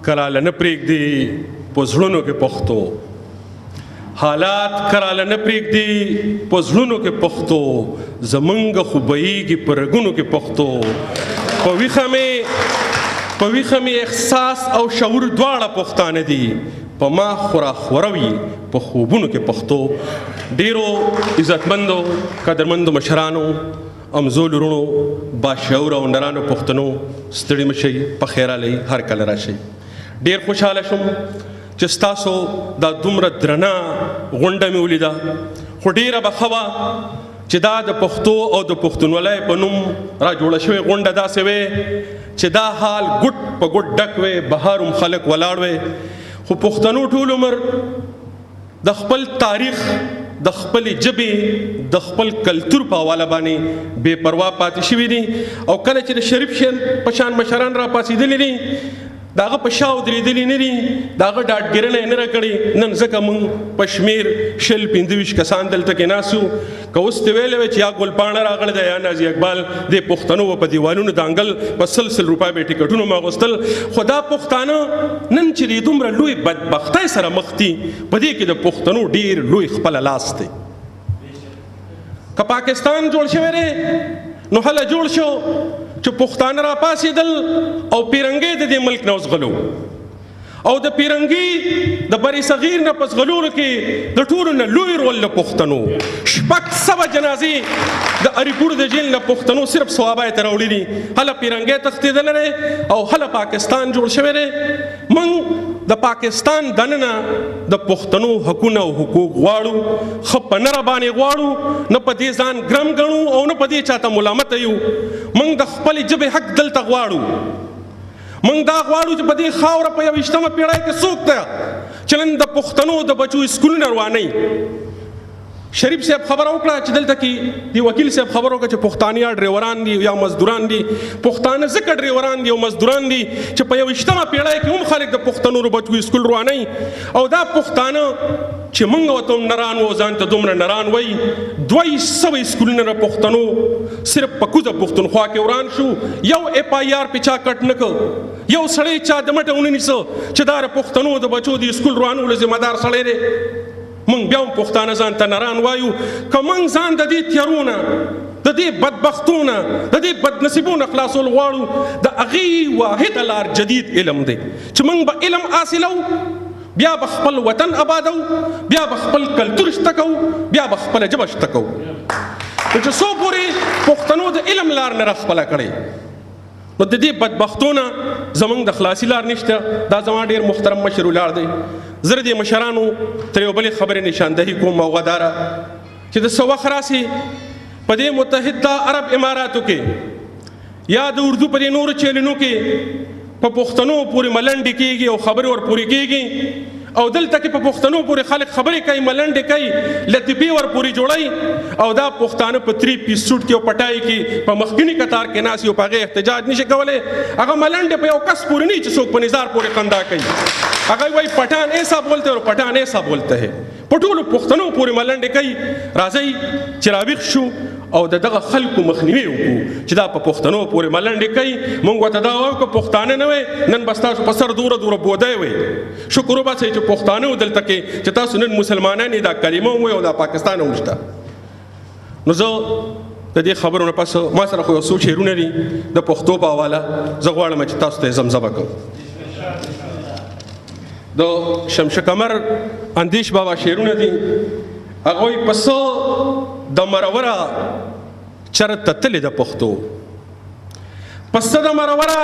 کراله نه پرېږدي په زړونو کې پښتو حالات کراله نه پرېږدي په زړونو کې پښتو زمونږ خو بهیږي په رګونو کې پښتو په ویښه مې احساس او شعور دواړه پښتانه دي په ما خورا خوروي په خوبونو کې پښتو ډیرو عزتمندو قدرمندو مشرانو امزول ورونو باشعور او نرانو پښتنو ستړي مشئ په خیر علي هر کله راشئ ډیر خوشحاله شوم چې ستاسو دا دومره درنه غونډه مې ولیده خو ډیره به ښه وه چې دا د پښتو او د پښتونولۍ په نوم را جوړه شوې غونډه داسې وې چې دا حال ګوټ په ګوټ ډک وې بهر هم خلک ولاړ وې خو پښتنو ټول عمر د خپل تاریخ د خپل ژبې د خپل کلتور په حواله باندې بې پروا پاتې شوي دي او کله چې د شریف شین په شان مشران را پاڅېدلي دي د هغه په شا ودرېدلي نه دي د هغه ډاډګیرنه یې نه راکړې نن ځکه موږ په شمېر 25 کسان دلته کې ناست یو که اوس دې ویلی وی چې یا ګلپاڼه راغلی ده یا نازي اقبال د پښتنو په دیوالونو د انګل په 100 روپۍ به ټکټونو ما اغوستل خو دا پښتانه نن چې د دومره لوی بدبختۍ سره مخ دي په دې کې د پښتنو ډېر لوی خپله لاس دی که پاکستان جوړ شوی دی نو هله جوړ شو چې پښتانه را پاسېدل او پیرنګۍ د دې ملک نه وزغلو او د پیرنګي د بری صغیر نه په زغلولو کې د ټولو نه لوی رول د پښتنو 600 جنازې د اریپور د جیل نه پښتنو صرف ثوابه یې ته راوړي دي هله پیرنګۍ تښتېدلی دی او هله پاکستان جوړ شوی دی موږ د پاکستان دننه د پښتنو حقونه او حقوق غواړو ښه په نره باندې غواړو نه په دې ځان ګرم ګڼو او نه په دې چاته ملامته یو موږ د خپلې ژبې حق دلته غواړو موږ دا غواړو چې په دې خاوره په 21مه پیړۍ کې څوک دی چې نن د پښتنو د بچو سکولونه روانوي شریف صاحب خبره وکړه چې دلته کې دی وکیل صاحب خبره وکړه چې پښتانه ډریوران دي یا مزدوران دي پښتانه ځکه ډریوران دي او مزدوران دي چې په 21مه پیړۍ کې هم خلک د پښتنو د بچو سکول روانوي او دا پښتانه چې موږ ورته هم نران وو ځان ته دومره نران وایي 200 سکولونه د پښتنو صرف په کوزه پښتونخوا کې وران شو یو FIR په چا کټ نه کړ یو سړی چا د مټه ونه نیسه چې دا د پښتنو د بچو د سکول روانولو ذمه دار سړی دی موږ بیا هم پښتانه ځان ته نران وایو که موږ ځان د دې تیارونه د دې بدبختونه د دې بدنصیبونه خلاصول غواړو د هغې واحده لار جدید علم دی چې موږ به علم حاصلو بیا به خپل وطن آبادو بیا به خپل کلتور شته کوو بیا به خپله ژبه شته کوو چې څو پورې پښتنو د علم لار نه راخپله کړې نو د دې بدبختونه زموږ د خلاصي لار نشته دا زما ډېر محترم مشر ولاړ دی زه د دې مشرانو تر یو بلې خبرې نشاندهي کوم او غداره چې د څه وخت راسي په دې متحده عرب اماراتو کې یا د اردو په دې نورو چینلونو کې په پښتنو پورې ملنډې کېږي او خبرې ورپورې کېږي او دلته کې په پښتنو پورې خلک خبرې کوي ملنډې کوي لطیفې ورپورې جوړوي او دا پښتانه په 3 پیس سوټ کې او پټای کې په مخکینی قطار کې ناست یو په هغې احتجاج نشي کولی هغه ملنډې په یو کس پورې نه چې څوک په نظار پورې خندا کوي هغه وایي پټان ایسا بولتے اور پټان ایسا بولتے ہے په ټولو پښتنو پورې ملنډې کوي راځئ چې راویښ شو او دغه خلکو مخنیوي وکړو چې دا په پښتنو پورې ملنډې کوي موږ ورته دا وایو که پښتانه نه وی نن به ستاسو په سر دوره بودی وی شکر وباسئ چې پښتانه و دلته کې چې تاسو نن مسلمانان دا کلمه ووایئ او دا پاکستان هم شته نو زه د دې خبرو نه پس ما سره خو یو څو شعرونه دي د پښتو په حواله زه غواړم چې تاسو ته زمزمه کوم د شمش قمر اندیش بابا شعرونه دي هغوی پس د مروره چرته تللی د پښتو پس د مروره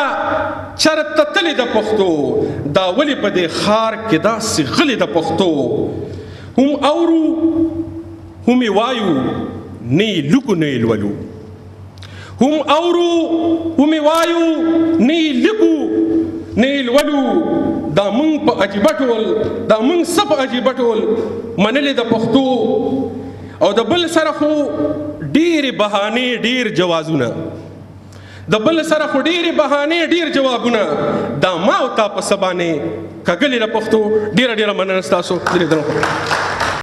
چرته تللی د پښتو دا ولې په دې ښار کې داسې غلې د پښتو هم اورو هم یې وایو نه یې لږو نه یې لولو هم اورو هم یې وایو نه یې لږو نه یې لولو دا موږ په عجیبه ډول دا موږ څه په عجیبه ډول منلې د پښتو او د بل سره خو ډېرې بهانې ډېر جوازونه د بل سره خو ډېرې بهانې ډېر جوابونه دا ما او تا په څه باندې کږلې د پښتو ډېره مننه ستاسو